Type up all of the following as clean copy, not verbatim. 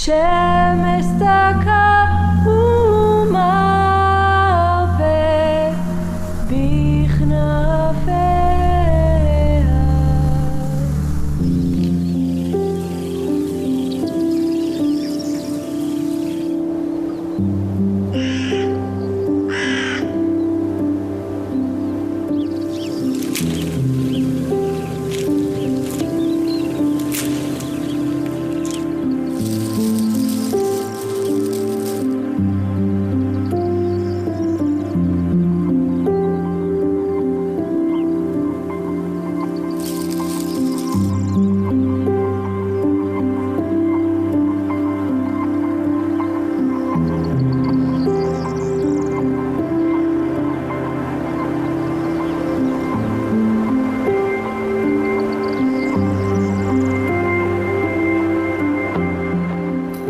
שמש דקה ומוות בכנפיה.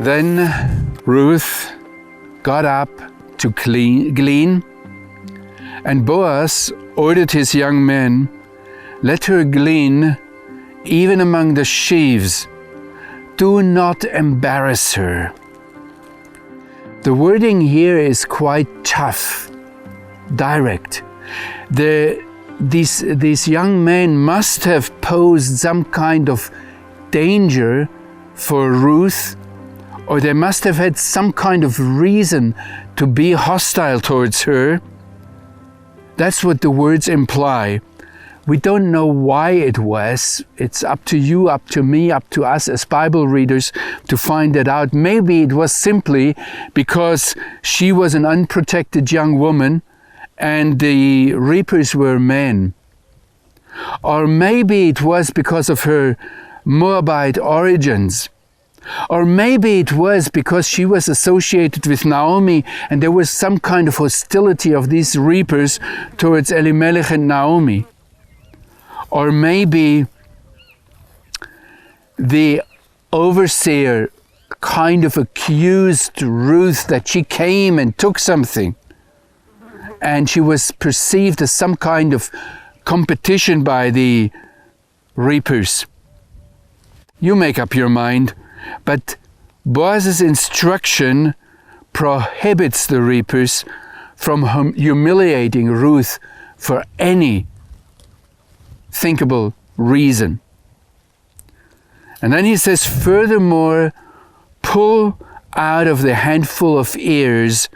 Then Ruth got up to glean, and Boaz ordered his young men, "Let her glean even among the sheaves. Do not embarrass her." The wording here is quite tough, direct. These young men must have posed some kind of danger for Ruth, or they must have had some kind of reason to be hostile towards her. That's what the words imply. We don't know why it was. It's up to you, up to me, up to us as Bible readers to find it out. Maybe it was simply because she was an unprotected young woman and the reapers were men. Or maybe it was because of her Moabite origins. Or maybe it was because she was associated with Naomi and there was some kind of hostility of these reapers towards Elimelech and Naomi. Or maybe the overseer kind of accused Ruth that she came and took something, and she was perceived as some kind of competition by the reapers. You make up your mind. But Boaz's instruction prohibits the reapers from humiliating Ruth for any thinkable reason. And then he says, furthermore, pull out of the handful of ears.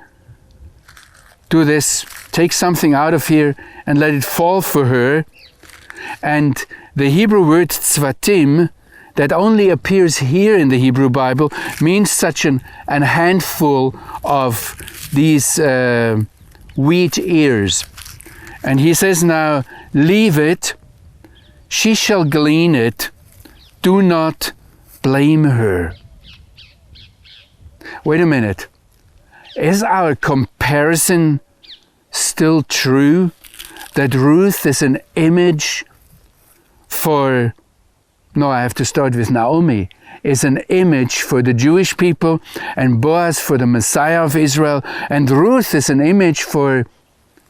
Do this, take something out of here and let it fall for her. And the Hebrew word tzvatim, that only appears here in the Hebrew Bible, means such a handful of these wheat ears. And he says now, leave it, she shall glean it, do not blame her. Wait a minute, is our comparison still true? That Ruth is an image for, no, I have to start with Naomi, is an image for the Jewish people, and Boaz for the Messiah of Israel, and Ruth is an image for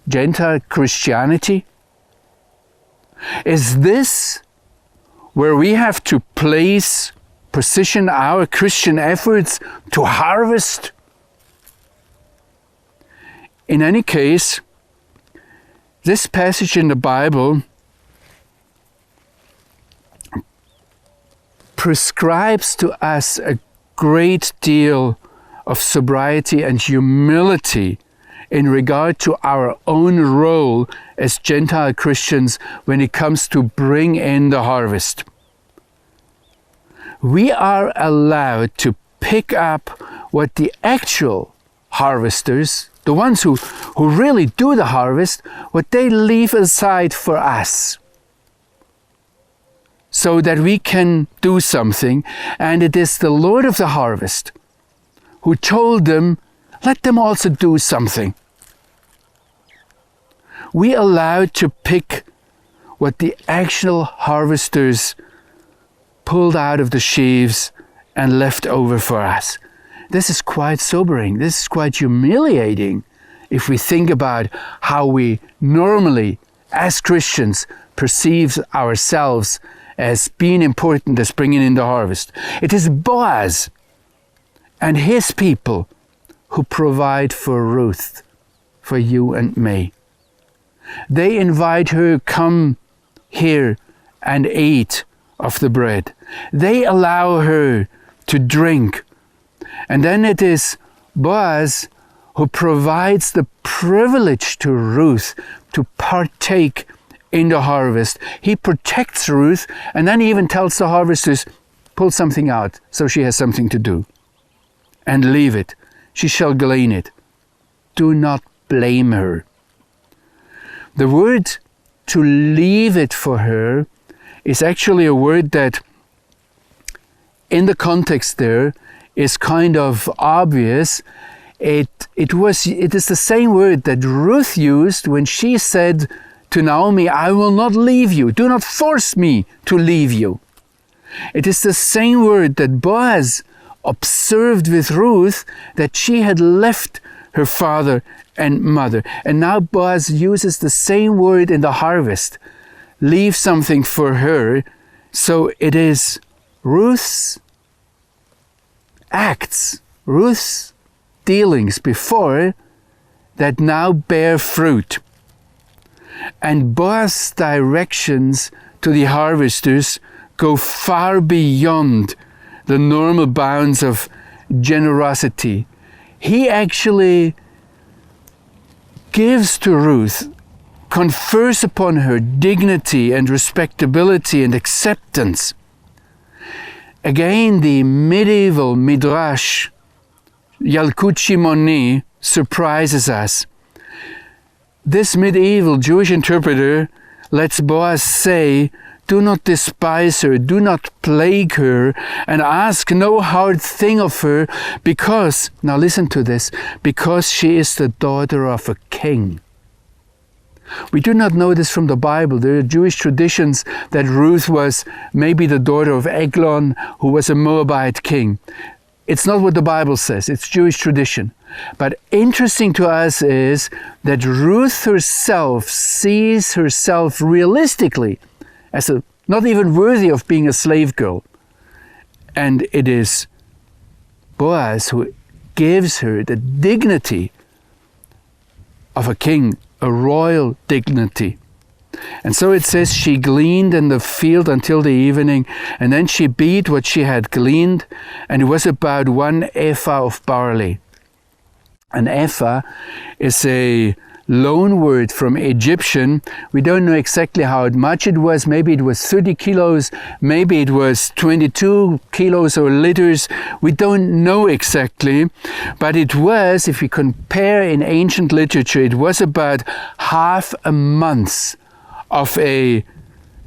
Gentile Christianity? Is this where we have to position our Christian efforts to harvest? In any case, this passage in the Bible prescribes to us a great deal of sobriety and humility in regard to our own role as Gentile Christians when it comes to bring in the harvest. We are allowed to pick up what the actual harvesters, the ones who really do the harvest, what they leave aside for us, so that we can do something. And it is the Lord of the harvest who told them, let them also do something. We are allowed to pick what the actual harvesters pulled out of the sheaves and left over for us. This is quite sobering. This is quite humiliating if we think about how we normally, as Christians, perceive ourselves as being important, as bringing in the harvest. It is Boaz and his people who provide for Ruth, for you and me. They invite her, come here and eat of the bread. They allow her to drink. And then it is Boaz who provides the privilege to Ruth to partake in the harvest. He protects Ruth, and then he even tells the harvesters, pull something out so she has something to do. And leave it. She shall glean it. Do not blame her. The word to leave it for her is actually a word that in the context there is kind of obvious. It is the same word that Ruth used when she said to Naomi, I will not leave you. Do not force me to leave you. It is the same word that Boaz observed with Ruth, that she had left her father and mother. And now Boaz uses the same word in the harvest. Leave something for her. So it is Ruth's acts, Ruth's dealings before that now bear fruit. And Boaz's directions to the harvesters go far beyond the normal bounds of generosity. He actually gives to Ruth, confers upon her dignity and respectability and acceptance. Again, the medieval Midrash, Yalkut Shimoni, surprises us. This medieval Jewish interpreter lets Boaz say, do not despise her, do not plague her, and ask no hard thing of her, because, now listen to this, because she is the daughter of a king. We do not know this from the Bible. There are Jewish traditions that Ruth was maybe the daughter of Eglon, who was a Moabite king. It's not what the Bible says, it's Jewish tradition. But interesting to us is that Ruth herself sees herself realistically as not even worthy of being a slave girl. And it is Boaz who gives her the dignity of a king, a royal dignity. And so it says she gleaned in the field until the evening, and then she beat what she had gleaned, and it was about 1 ephah of barley. An ephah is a loan word from Egyptian. We don't know exactly how much it was. Maybe it was 30 kilos, maybe it was 22 kilos or liters. We don't know exactly, but it was, if we compare in ancient literature, it was about half a month of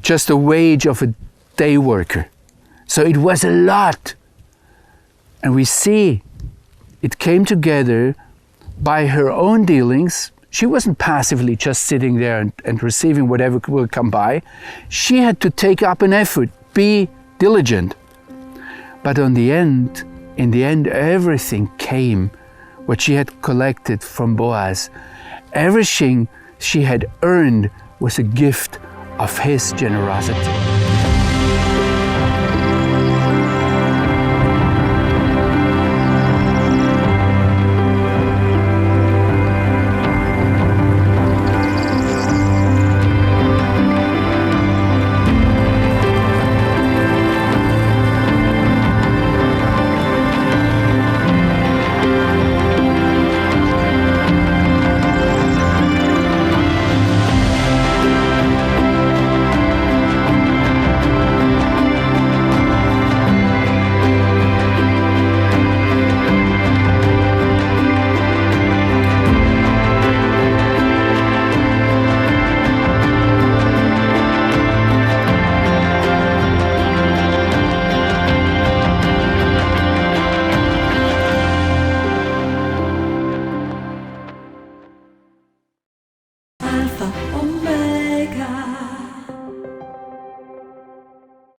just a wage of a day worker. So it was a lot. And we see it came together by her own dealings. She wasn't passively just sitting there and receiving whatever will come by. She had to take up an effort, be diligent. But in the end, everything came, what she had collected from Boaz. Everything she had earned was a gift of his generosity.